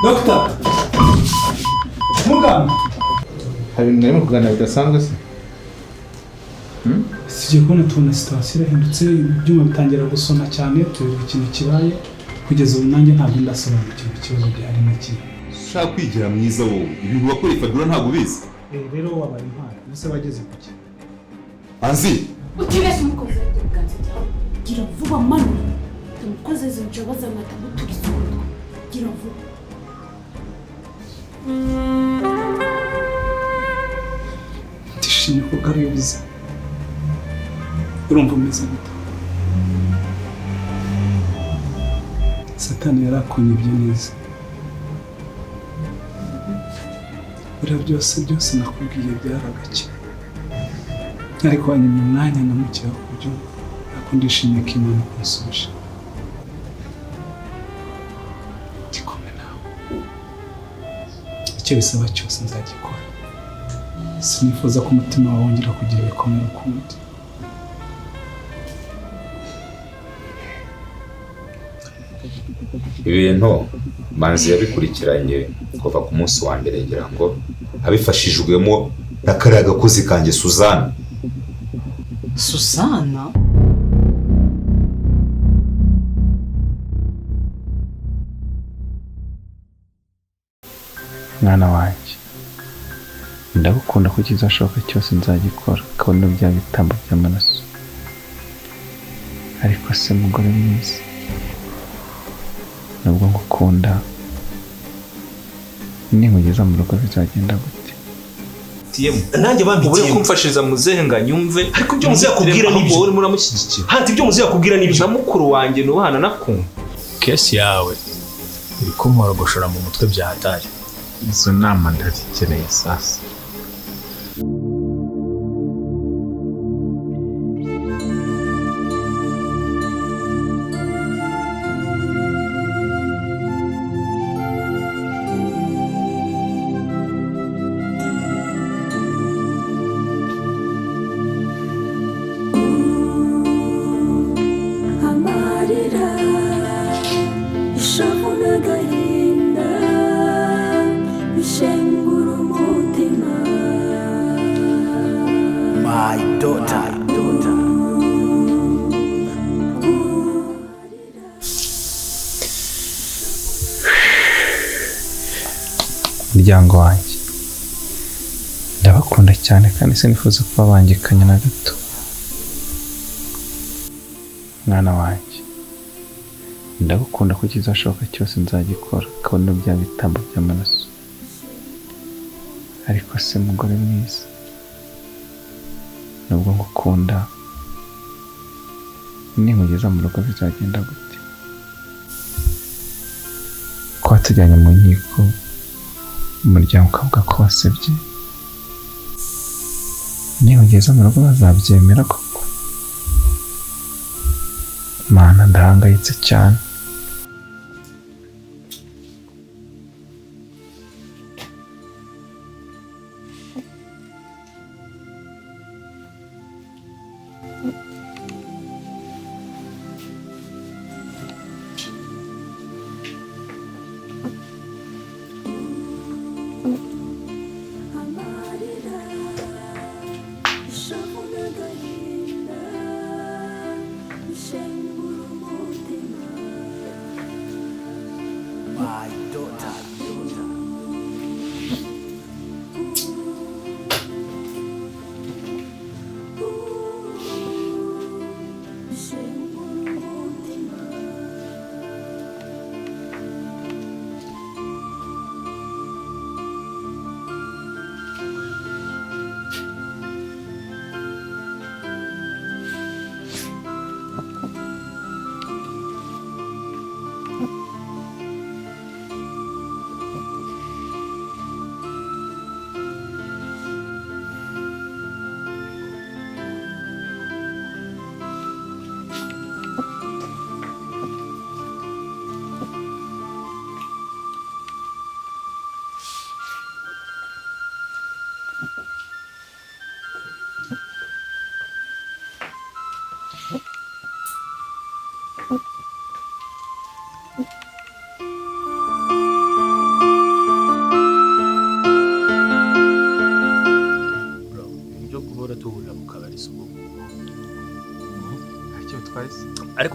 Doctor! Muganga! Hari ibintu urimo kuganira bidasanzwe se? Tugiye kubona tubona situation irahindutse, ibyuma bitangira gusona cyane, tureba ikintu kibaye, kugeza ubu nanjye ntabwo ndasobanukirwa ikibazo gihari n'iki. Ushaka kwigira mwiza wowe, ibintu bakora Fabiola ntabwo ubizi. Rero wabaye impano, ese wageze kuki? Anzi! Utibeshye umukozi w'ubwanze cyawe. Gira vuba manu. Umukozi z'injobaza amata guturizwa. Gira vuba. Tishimye ko garuye ubuzima. Urumva umeze gute? Satani yarakunyibye neza. Buriya byose nakubwiye byaragake. Ariko wanyuma umwanya namukira ku buryo nakundishimye ko Imana kunsubije. Ndikumwe nawe. Icyo bisaba cyose nzagikora. Sinifuza ko umutima wawe wongera kugira ibikomere ukundi. Ibintu Manzi yabikurikiranye kuva ku munsi wa mbere ngira ngo abifashijwemo na kariya gakozi kanjye Suzana. Susana? Mwana wanjye, ndagukunda ko kizashoboka cyose nzagikora kabone bya bitambo by'amaraso. Ariko se mugore mwiza, nubwo ngukunda, ninkugeza mu rugo bizagenda gute? Nanjye bambitiye kumfashiriza muzehe nga nyumve, ariko ibyo muzehe yakubwira nibyo wowe muramushyigikira. Hanti ibyo muzehe yakubwira nibyo na mukuru wanjye nubahana nakumva. Kesi yawe iri kumworogoshora mu mutwe bya hatari. Izo nama ndazikeneye sasa. Muryango wanjye, ndabakunda cyane kandi sinifuza kuba bangikanya na gato. Mwana wanjye, ndagukunda ko kizashoboka cyose nzagikora kabone bya bitambo by'amaraso. Ariko se mugore mwiza, nubwo ngukunda, ninkugeza mu rugo bizagenda gute? Ko watujyanye mu nkiko, umuryango ukavuga ko wasebye, ninkugeza mu rugo bazabyemera koko? Mana, ndahangayitse cyane.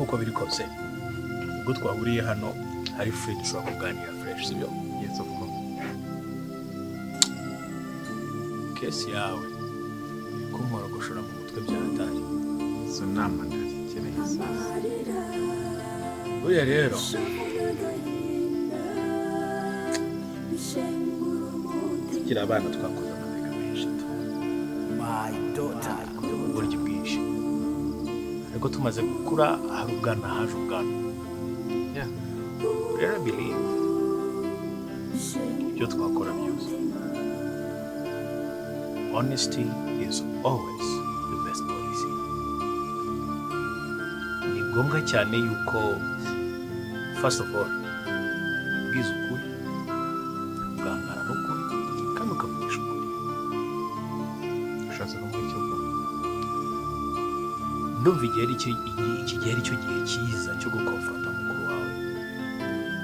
uko biri kose ubwo twahuriye hano hari free dushobora kuganira fresh sibyo? Yes of course. Kesi yawe kumara gushora mu mutwe byatari Izo nama ndazikeneye sasa. buriya rero tugira abana twakoze amateka menshi uburyo bwinshi ariko tumaze gukura hari ubwana haje ubwana rero I believe ibyo twakora byose honesty is always the best policy. Ni ngombwa cyane yuko first of all ubwiza ukuri ugangana n'ukuri kandi ukavugisha ukuri. Ushatse kuvuga icyo ukora? Ndumva igihe ari cyo gihe cyiza cyo gukonfronta mukuru wawe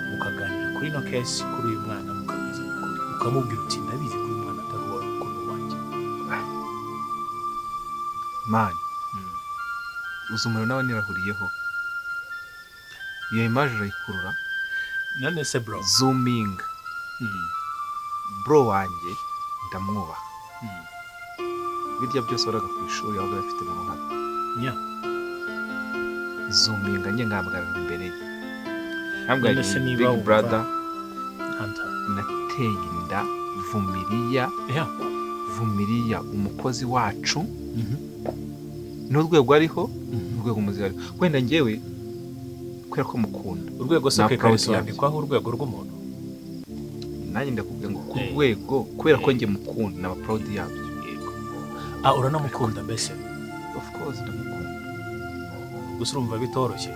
mukaganira kuri no case kuri uyu mwana mukabwiza ukuri ukamubwira uti ndabizi ko uyu mwana atari uwawe kuko ni uwanjye. Man, uzi umuriro nawe nirahuriyeho. Iyo image urayikurura. None se bro Zooming. Bro wanjye ndamwubaha. Birya byose waraga ku ishuri aho bafite mu ruhame. Yeah. Zooming njye ngabwarira imbere ye. Ntabwo None se ari niba Big Brother Hunter. nateye inda Vumiriya. Yeah. Vumiriya umukozi wacu. N'urwego ariho, urwego muzi ariho. Wenda njyewe kubera ko mukunda. Urwego se kekarisobanirwaho urwego rw'umuntu. Nanjye ndakubwira ngo ku rwego kubera ko njye mukunda n'aba proud yabyo. Yego. Uranamukunda mbese? Of course ndamukunda. Gusa urumva bitoroshye.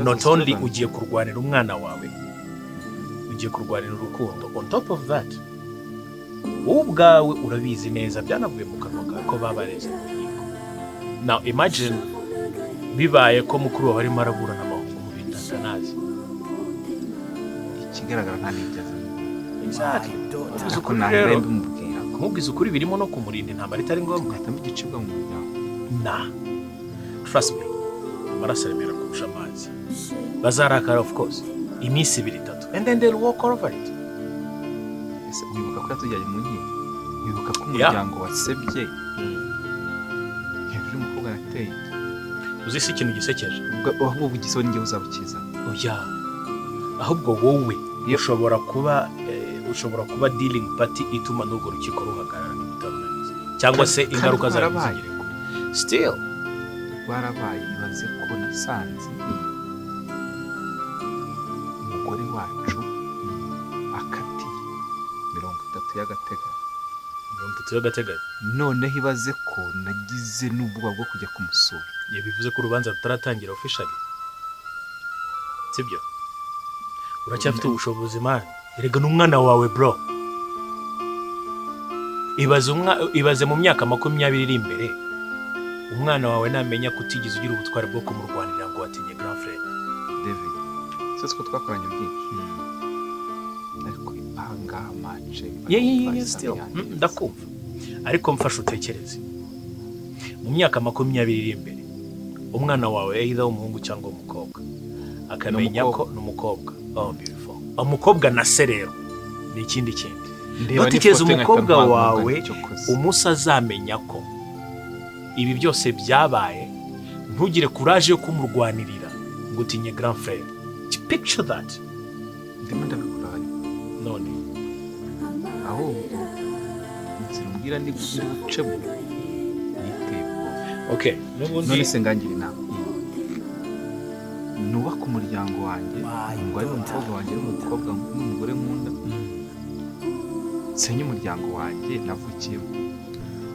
Not only ugiye kurwanira umwana wawe, ugiye kurwanira urukundo. On top of that, ubwawe urabizi neza byanavuye mu kanwa kawe ko babareze. Now imagine bibaye ko mukuru wawe arimo arabura n'amahungu mu bitandanazi. Ikigaragara nta n'ibyaza. Exactly. Uzi ko narembe umubwira. Kumubwiza ukuri birimo no kumurinda intambara itari ngombwa. Ugahitamo igicibwa mu muryango. Nah. Trust me. Amaraso aremera kurusha amazi. Bazarakara of course. Iminsi 2-3. And then they'll walk over it. Ese wibuka ko yatujyanye mu nkiko? Wibuka ko umuryango wasebye? Hejuru umukobwa nateye. Uzi se ikintu gisekeje? Ahubwo ugiseho n'ingewe uzabukiza. Oya. Ahubwo wowe ushobora kuba dealing party ituma n'urwo rukiko ruhagarara n'ubutabonaniza. Cyangwa se ingaruka zarabaye. Still. Rwarabaye ibaze ko nasanze umugore wacu akatiye 30 y'agateganyo. 30 y'agateganyo. Noneho ibaze ko nagize n'ubwoba bwo kujya kumusura. Yabivuze ko urubanza rutaratangira officially. Sibyo? Uracyafite ubushobozi man. Erega n'umwana wawe bro. Ibaze mu myaka 20 iri imbere. Umwana wawe namenya kutigeze ugira ubutware bwo kumurwanira ngo atinye grand frère. David. Sese ko twakoranye byinshi. Ariko ipanga mace. Yeah, still. Ndakumva. Ariko mfasha utekereze. Mu myaka 20 iri imbere. Umwana wawe either umuhungu cyangwa umukobwa. Akamenya ko n'umukobwa. Oh beautiful. Umukobwa na serero. Ni ikindi kindi. Batikeze umukobwa wawe umusa azamenya ko ibi byose byabaye ntugire courage yo kumurwanirira ngo utinye grand frère. Picture that. Ndimo ndabikuraye. None. Aho nzirumbwira ndi gucebo. Okay, none se ngangira inama. Nubaka umuryango wanjye, ngo ari umukobwa wanjye n'umukobwa n'umugore nkunda. Senye umuryango wanjye navukiyemo.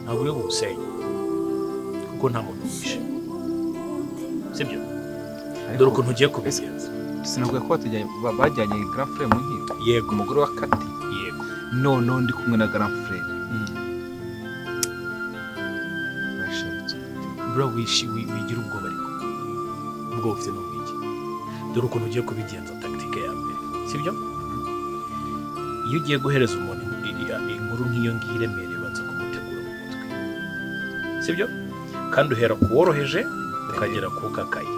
Ntabwo uri busenye. Kuko nta muntu wishe. Sibyo? Dore ukuntu ugiye kubigenza. Sinavuga ko bajyanye grand frère mu nkiko. Yego, umugore wa Kati. Yego. No ndi kumwe na grand frère. Bashatse. Bro wigira ubwoba ariko. Ubwo ufite no bwiki. Dore ukuntu ugiye kubigenza tactique ya mbere. Sibyo? Iyo ugiye guhereza umuntu inkuru nk'iyo ngiyo iremereye banza kumutegura mu mutwe. Sibyo? Kandi uhera ku woroheje ukagera ku kakaye.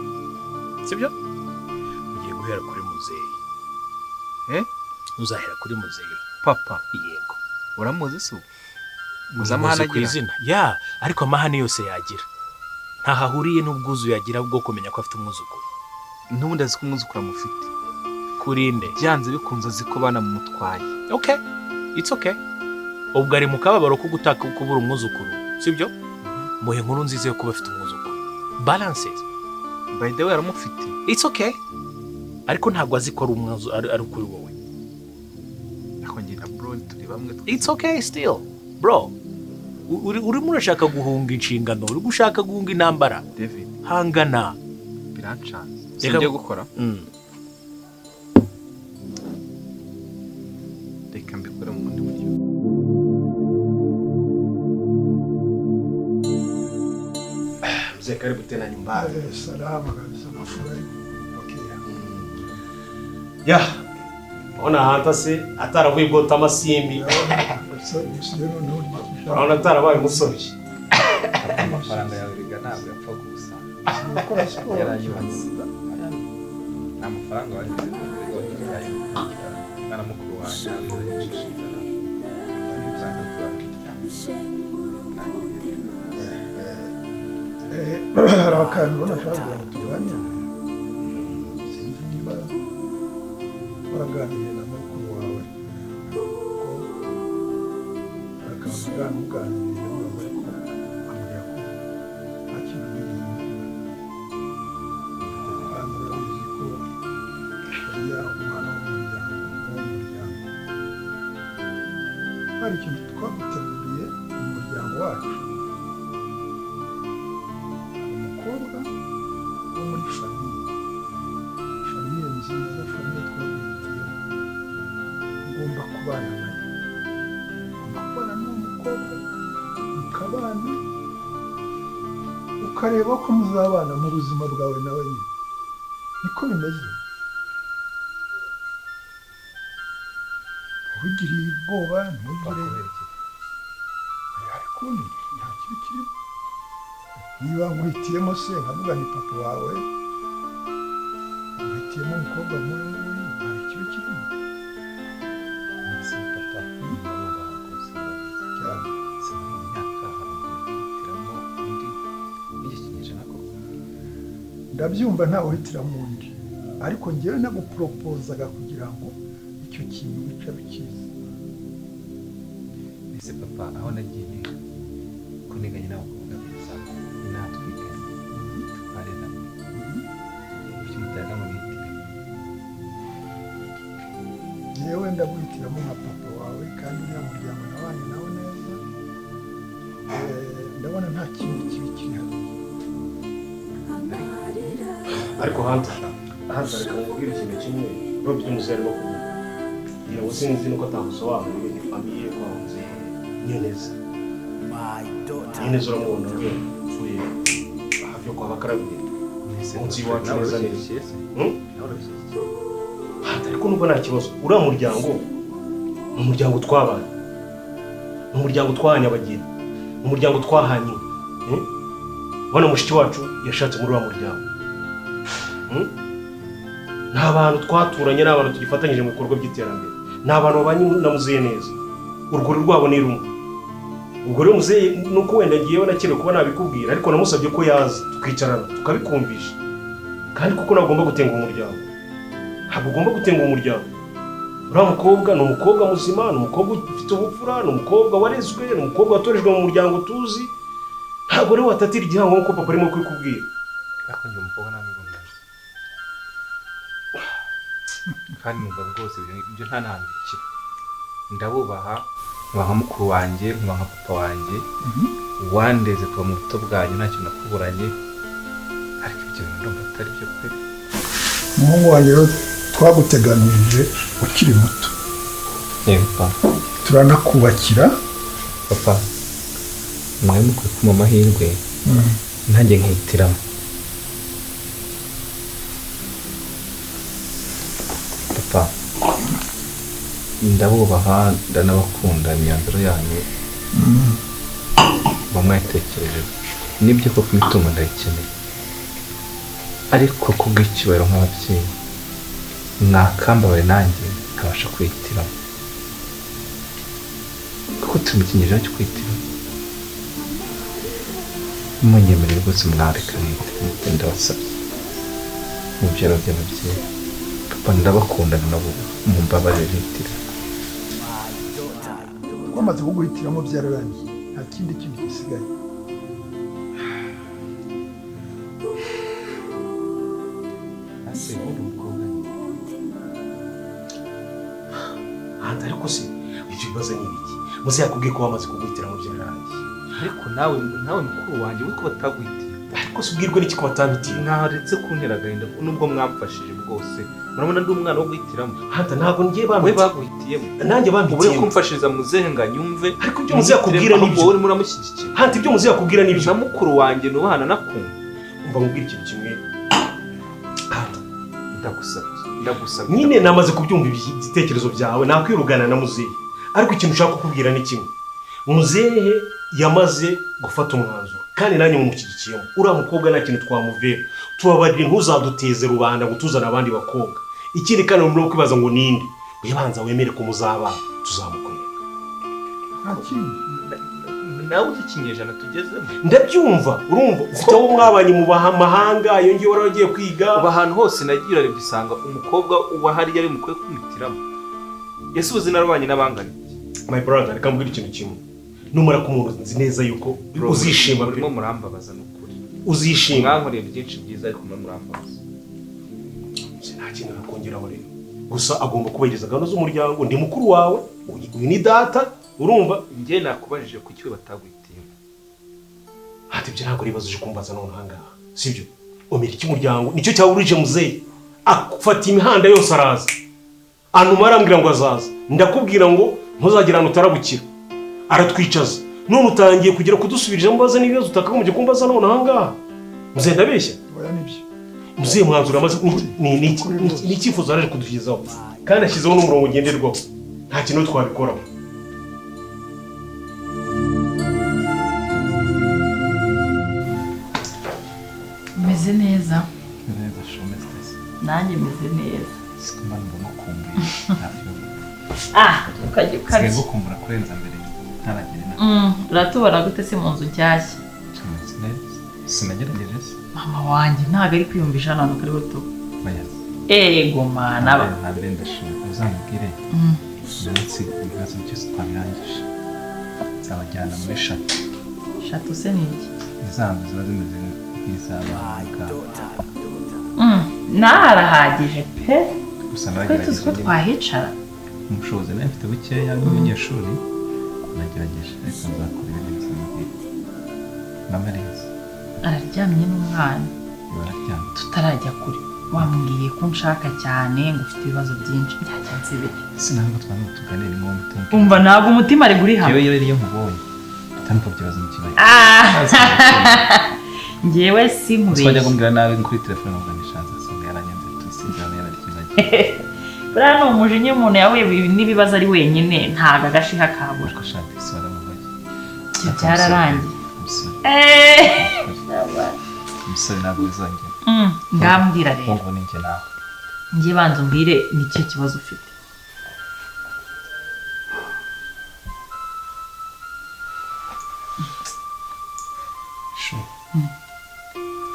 sibyo ugiye guhera kuri muzehe uzahera kuri muzehe papa yego uramuzi se muzamahana ku izina ya ariko amahane yose yagira ntahahuriye n'ubwuzu yagira bwo kumenya ko afite umwuzukuru n'ubundi azi ko umwuzukuru amufite kurinde byanze bikunze azi ko banamutwaye okay it's okay ubwo ari mu kababaro ko gutaka kubura umwuzukuru sibyo muhe nkuru nziza yo kuba afite umwuzukuru balances by the way aramufite it's okay ariko ntabwo azi ko ari kuri wowe akongera bro turi bamwe it's okay still bro urimo urashaka guhunga inshingano uri gushaka guhunga intambara David hangana birancanze sinjye gukora reka mbikore mu bundi buryo mzee karibu tena nyumbani salama kabisa mafurahi ya ona hata se ataravuye bwota amasimbi ona atarabaye umusoroshi amafaranga yawe biga ntabwo yapfa gusa yarayubatse nta mafaranga wari na mukuru wanjye hari akantu ubona ashaka ngo tubane sinzi niba waraganiriye na mukuru wawe ko hari akantu bwamuganiriye wawe ko ambwira ko nta kintu wigeze umubwira hano urabizi ko uriya umwana w'umuryango hari ikintu twaguteguriye mu muryango wacu umukobwa wo muri famiye nziza famiye twabwitiyemo ugomba kubana nayo ugomba kubana n'uwo mukobwa mukabana ukareba ko muzabana mu buzima bwawe nawe nyine niko bimeze ntugire ubwoba ntugire ariko nta kibi kirimo niba nkuhitiyemo se nkavuga ni papa wawe nkuhitiyemo umukobwa muri nguyu hari ikibi kirimo ese papa ndavuga cyane se mu myaka hari uhitiramo undi n'igikinisha nako ndabyumva ntawe uhitiramo undi ariko njyewe naguporopozaga kugira ngo icyo kintu wica bikiza ese papa aho nagiye kuniganya n'abakobwa beza natwiganye twarera ibyo mutaga mu bihitiramo njyewe ndaguhitiramo nka papa wawe kandi uriya muryango nabanye nawe neza ndabona nta kindi kibi kiri hano ariko hanta reka mubwire ikintu kimwe n'ubwo by'umuzehe arimo kuvuga ngira ngo sinzi nuko atagusobanuriye ni famiye kwa muzehe nyeneza nyeneza uramubona rero usuye hafi yo kwa bakarabire munsi y'iwacu neza neza ariko nubwo nta kibazo uriya muryango ni umuryango twabana ni umuryango twahanye abageni ni umuryango twahanye ubona mushiki wacu yashatse muri uriya muryango ni abantu twaturanye, ni abantu tugifatanyije mu bikorwa by'iterambere, ni abantu babanye na muzehe neza, uruguru rwabo ni rumwe. Ubwo rero muzehe nuko wenda ngiyewe nakire kuba nabikubwira, ariko namusabye ko yaza tukicarana tukabikumvisha, kandi kuko nagomba gutenga umuryango, ntabwo ugomba gutenga umuryango. Uriya mukobwa ni umukobwa muzima, ni umukobwa ufite ubupfura, ni umukobwa warezwe, ni umukobwa watorejwe mu muryango tuzi, ntabwo rero watatira igihango nk'uko papa arimo kubikubwira. Ariko njye umukobwa namubona kandi numva rwose ibyo nta ntantu bikira. Ndabubaha nka mukuru wanjye, nka papa wanjye, wandeze kuva mu buto bwanyu ntacyo nakuburanye, ariko ibyo bintu ndumva atari byo pe. Umuhungu wanjye rero twaguteganirije ukiri muto. Yego papa. Turanakubakira. Papa, mwaye mukwiye kumpa amahirwe nanjye nkihitiramo. Papa, ndabubaha ndanabakunda, imyanzuro yanyu mba mwayitekereje. Nibyo koko imitungo ndayikeneye, ariko kubw'icyubahiro nk'ababyeyi mwakambawe nanjye nkabasha kwihitiramo kuko turi mu kinyejana cyo kwihitiramo munyemerere rwose mwareka nihite ndabasabye mu byaro by'ababyeyi papa ndabakundana nabo mumbabarire nihitire twamaze kuguhitiramo byararangiye nta kindi kintu gisigaye ase uri umukobwa hanze ariko se ibyo bibazo ni ibiki muze yakubwiye ko wamaze kuguhitiramo byararangiye ariko nawe mukuru wanjye wiko bataguhitiye ariko se ubwirwe n'iki ko batabitiye ntaretse kuntera agahinda nubwo mwamfashije bwose murabona ndi umwana wo guhitiramo hanze ntabwo ngiye we baguhitiyemo nanjye bambitiyemo uri kumfashiriza muzehe ngo anyumve ariko ibyo muze yakubwira n'ibyo wowe muramushyigikira hanze ibyo muze yakubwira n'ibyo na mukuru wanjye nubahana nakunda umva mubwira ikintu kimwe ndagusabye nyine namaze kubyumva ibitekerezo byawe nakwirugana na muzehe ariko ikintu ushaka kukubwira ni kimwe muzehe yamaze gufata umwanzuro kandi nanjye mumushyigikiyemo uriya mukobwa nta kintu twamuvera tubabarire ntuzaduteze rubanda ngo tuzane abandi bakobwa ikindi kandi muri kwibaza ngo ninde wibanza wemere ko muzabana tuzamukwereka nta kindi nawe uzi ikinyejana tugezemo ndabyumva urumva ufite abo mwabanye mu mahanga iyo ngiyo wari wagiye kwiga uba ahantu hose nagiye urebye usanga umukobwa uba hariya ari mukwiye kumuhitiramo ese ubuzi narwanye n'abangana my brother reka mbwira ikintu kimwe numara kumuntu nzi neza yuko uzishima urimo murambabaza n'ukuri uzishima mwankoreye byinshi byiza ariko murambabaza nta kintu nakongeraho rero gusa agomba kubahiriza gahunda z'umuryango ndi mukuru wawe uyu ni data urumva njye nakubajije ku cyo bataguhitiyemo hati ibyo ntabwo ribazo uje kumbaza none ahangaha sibyo omera icy'umuryango nicyo cyawurije muzehe afata imihanda yose araza anuma arambwira ngo azaza ndakubwira ngo ntuzagira ahantu utarabukira aratwicaza none utangiye kugira kudusubiriramo mbaza n'ibibazo utakagombye kumbaza none ahangaha muzehe ndabeshya oya nibyo muzehe mwanzuro amaze ni icyifuzo araje kudushyizaho kandi ashyizeho n'umurongo ngenderwaho nta kintu twabikoraho meze neza neza shumeze nanjye meze neza sikumana ngo mukumbuye ukajya ukabye sigaye gukumbura kurenza mbere ntaragira uratubona gute se mu nzu nshyashya sinagerageje se mama wanjye ntabwo ari kwiyumvisha hano kuri buto bayazi ego mana ntabwo ndashimira uzamubwire umunsi ibibazo byose twabirangije nzabajyana muri eshatu se ni iki izanzu ziba zimeze nk'iz'abana narahagije pe gusa twe tuzi ko twahicara umushobozi nawe mfite bukeya n'umunyeshuri nagerageje ariko nzakora ibintu bisamubwira mama neza araryamye n'umwana bararyamye tutarajya kure wambwiye ko nshaka cyane ngo ufite ibibazo byinshi byagenze bite sinabwo twaba tuganira ngo umutima umva ntabwo umutima ari guri hamwe yewe iyo nkubonye utampa byibazo mu kibazo njyewe sinkubeshye twajya kumbwira nawe kuri telefone ngo nishanze asanga yaranyanze tusinzirana yararikizaje buriya ni umujinya umuntu yahuye n'ibibazo ari wenyine ntabwo agashiha kabura ko shaka isi waramubaye byararangiye umusore ntabwo bizongera ngambwira rero ngo ninjye nawe njye banza umbwire ni cyo kibazo ufite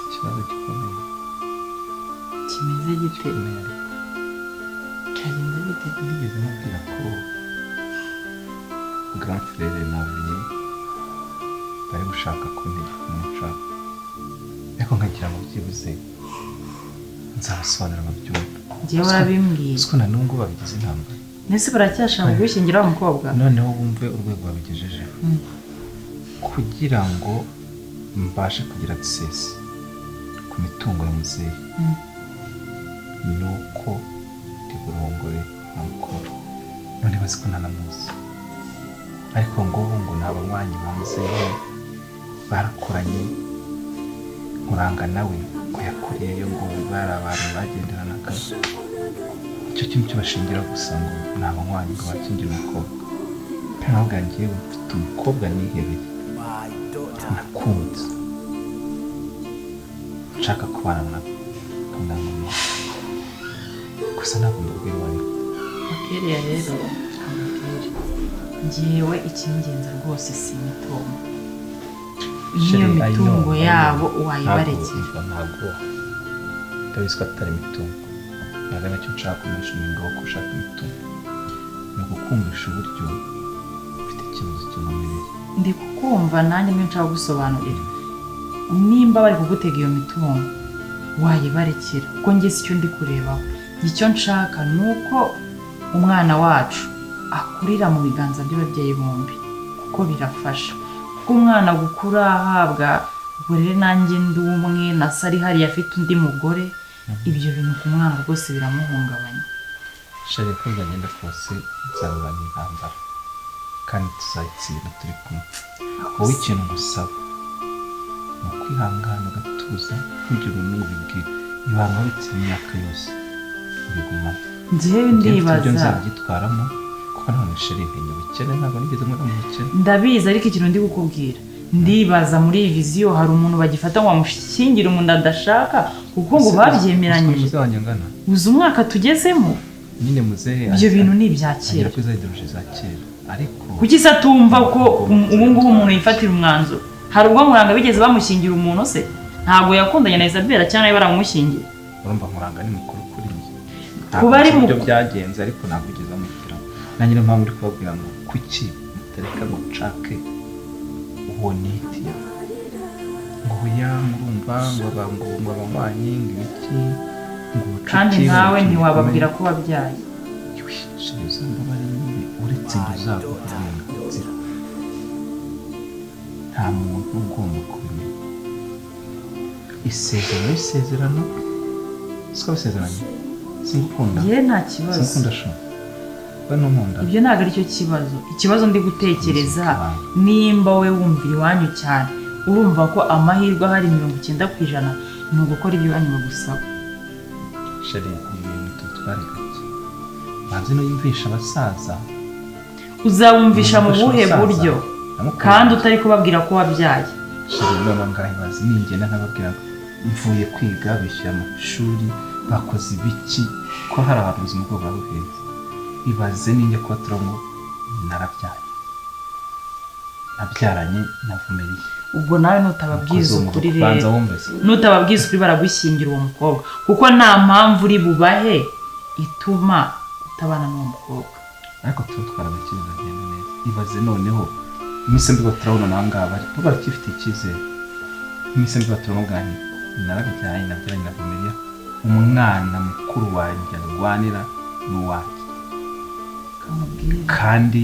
ikibazo gikomeye kimeze gite cyagenda bite nigeze mubwira ko grand frere nabimenya bari gushaka kuntegeka umuco ariko nkagira ngo byibuze nzabasobanurira mu byumba njyewe urabimbwiye siko na n'ubwo babigize intambara nese baracyashaka kugushyingira wa mukobwa noneho wumve urwego babigejejeho kugira ngo mbashe kugira access ku mitungo ya muzehe nuko ndi burongore na mukuru none bazi ko ntanamuzi ariko ngo ni abanywanyi ba muzehe barakoranye Nkuranga nawe ngo yakuriyeyo ngo bari abantu bagenderanaga icyo kintu cyo bashingira gusa ngo ni abanywanyi ngo bakingira umukobwa ntabwo ngiye mfite umukobwa nihebeye nakunze nshaka kubana nawe ndagukunda mama gusa ntabwo ndabwira uwo ari we. Bakiriya rero amubwire ngewe icy'ingenzi rwose si imitungo n'iyo mitungo yabo wayibarekera. Ntabwo ndabizi ko atari imitungo, ntabwo nacyo nshaka kumenyesha umuntu wo gushaka imitungo, ni ugukumvisha uburyo ufite ikibazo kimumereye. Ndi kukumva nanjye niyo nshaka gusobanurira, nimba bari kugutega iyo mitungo wayibarekera kuko njye si cyo ndi kurebaho. Icyo nshaka ni uko umwana wacu akurira mu biganza by'ababyeyi bombi kuko birafasha, kuko umwana gukura ahabwa uburere nanjye ndi umwe na sari hariya afite undi mugore, ibyo bintu ku mwana rwose biramuhungabanya. Shari ko byagenda kose nzarurana intambara kandi tuzayitsinda turi kumwe. Wowe ikintu ngusaba ni ukwihangana ugatuza ntugire n'ubibwira ibanga witse imyaka yose ubigumana. Njyewe ndibaza ibyo nzabyitwaramo kuko none Shari ntinya ubukene, ntabwo nigeze mbona mu bukene. Ndabizi ariko ikintu ndi kukubwira ndibaza muri iyi viziyo hari umuntu bagifata ngo amushyingire umuntu adashaka kuko ngo babyemeranyije. Uzi umwaka tugezemo nyine muzehe ibyo bintu ni ibya kera ko izayiduruje za kera. Ariko kuki se atumva ko ubu ngubu umuntu yifatira umwanzuro? Hari ubwo Nkuranga bigeze bamushyingira umuntu se? Ntabwo yakundanye na Isabella cyangwa baramushyingiye. urumva Nkuranga ni mukuru kuri njye, kuba ari mu byo byagenze ariko ntabwo ugeze amukira. Nanjye niyo mpamvu ndi kubabwira ngo kuki mutareka ngo nshake uwo niti ngo ya murumva ngo abanywanyi ngo ibiki ngo ubucuti. Kandi nkawe ntiwababwira ko wabyaye. uretse ngo uzaguhura mu nzira nta muntu ugomba kubimenya. Isezerano siko basezeranye singukunda ye nta kibazo singukunda sho bano nkunda. Ibyo ntabwo ari cyo kibazo. Ikibazo ndi gutekereza nimba we wumvira iwanyu cyane urumva ko amahirwe ahari 90% ni ugukora ibyo iwanyu bagusaba. Shari ibintu tutware gake banze no yumvisha abasaza. Uzawumvisha mu buhe buryo kandi utari kubabwira ko wabyaye? Shari none ngahe bazi ningenda nkababwira mvuye kwiga bishyira amashuri bakoze ibiki ko hari abantu ubuzima bwo babuheza. Ibaze ninjye kuba turamo narabyaye nabyaranye navumiriye. Ubwo nawe nutababwiza ukuri rero nutababwiza ukuri baragushyingira uwo mukobwa kuko nta mpamvu uri bubahe ituma utabana n'uwo mukobwa. Ariko tutwara abakiriya bagenda neza. Ibaze noneho iminsi mbi baturabona nangaha bari bakifite icyizere. Iminsi mbi baturabona narabyaye nabyaranye navumiriye, umwana mukuru wanjye arwanira n'uwanjye kandi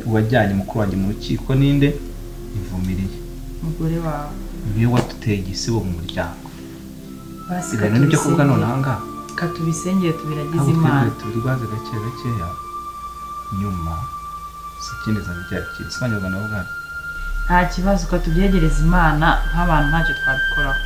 uwajyanye mukuru wanjye mu rukiko ninde? Ivumiriye umugore wawe niwe watuteye igisibo mu muryango. Ibintu nibyo kuvuga none ahangaha katubisengere tubiragize Imana tubirwaze gake gakeya nyuma sikindi zabyara kitse abanyarwanda b'ubwana. Nta kibazo katubyegereza Imana nk'abantu ntacyo twabikoraho.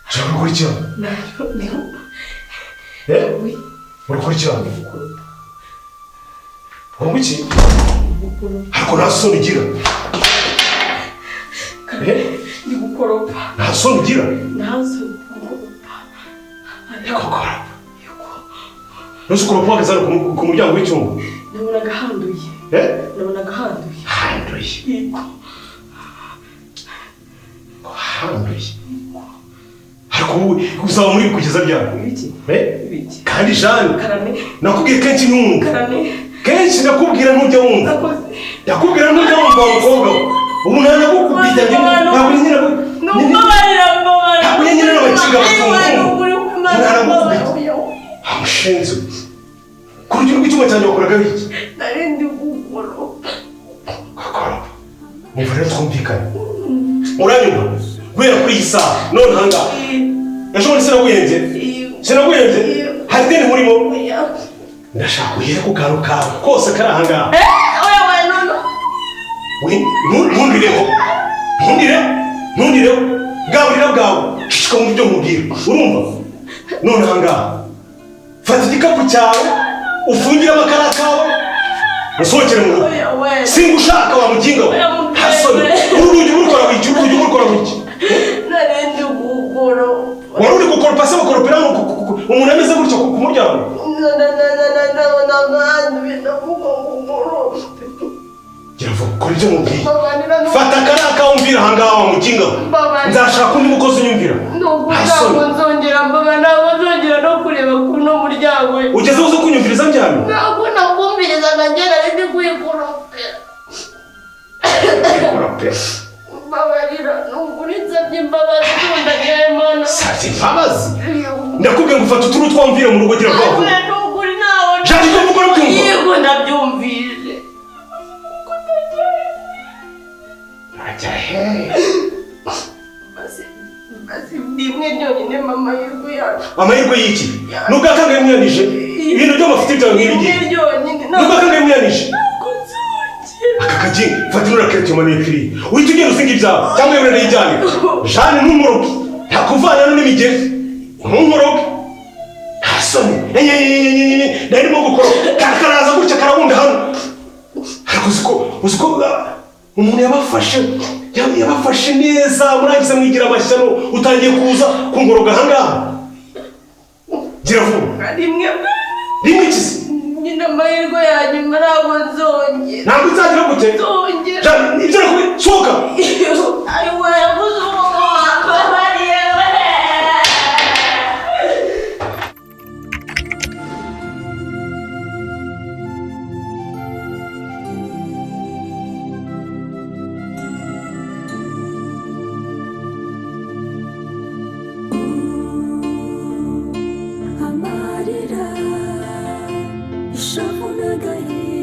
Shaka gukurikirana. Urakurikirana. Wumva iki? Ariko nta soni ugira. Ndi gukoropa. Nta soni ugira. Nta soni gukoropa. Gukoropa. Ntuzi ukoropa wageze ku muryango w'icyumba? Nabonaga handuye. Nabonaga handuye. Handuye? Yego. Handuye? Ariko wowe uzaba muri kugeza ryari? Ibiki? Ibiki? Kandi Jeanne, Karame. nakubwiye kenshi ntumva. Karame. Kenshi nakubwira ntujya wumva. Nakubwira ntujya wumva wa mukobwa we. Ubu ntanagukubita ntabwo nyine ntabwo nyine n'abaciga batunga. Ntanagukubita. Amushenze. Ku rugero rw'icyuma cyanjye wakoraga biki? Narindi gukoropa. Gukoropa. Umva rero twumvikane. Uranyumva? Guhera kuri iyi saha none ahangaha. Ejo bundi sinaguhenze? Sinaguhenze? Hari ideni murimo? Ndashaka uhere ku kantu kawe kose kari ahangaha. Oya nono. Ntundireho. Bwaburira bwawe. Shishika mu byo nkubwira. Urumva? None ahangaha. Fata igikapu cyawe, ufungire amakara kawe, usohokere mu rugo. Singushaka wa muginga we. Hasoni. Urugi urukora wiki. Narindi gukoropa. Wari uri gukoropa se bakoropera umuntu ameze gutyo ku muryango? Kora ibyo mubwiye. Fata akariya kawe umvira ahangaha wa muginga we. Nzashaka undi mukozi unyumvira. Ntabwo nzongera no kureba kuno muryango. Ugeze uzi kunyumviriza mbyamye? Ntabwo nakumvirizaga ngera ndi kwikoropera. Mbabarira, nukuri nsabye imbabazi ndongera Imana. Sati imbabazi? Ndakubwiye ngo ufata uturu twamvira mu rugo gira bwaho. Nukuri nawe. Jani ko mukora byumva. Yego ndabyumvise. Basi ndimwe nyonyine mama yirwe yacu. Amahirwe y'iki? Nubwo akangaye mwiyanije? Ibintu by'amafuti byawe nk'ibigi? Nubwo akangaye mwiyanije? Aka kaji fata n'urakete umane kiri. Uhita ugenda usinga ibyawe cyangwa yewe n'ijyane. Jane ntumuroke. Ntakuvana n'imigeri. Ntumuroke. Hasoni. Narimo gukora. Karaza gutya karabunda hano. Ariko uziko umuntu yabafashe neza murangiza mwigira amashyano utangiye kuza kungoroga ahangaha. Gira vuba. Rimwe ikizi? Nyina amahirwe yanyuma ntabwo nzongera. Ntabwo uzagira gute? Nzongera. Ibyo nakubwiye sohoka. Ayiwe yavuze umubabariye we. Amarira ishavu n'agahinda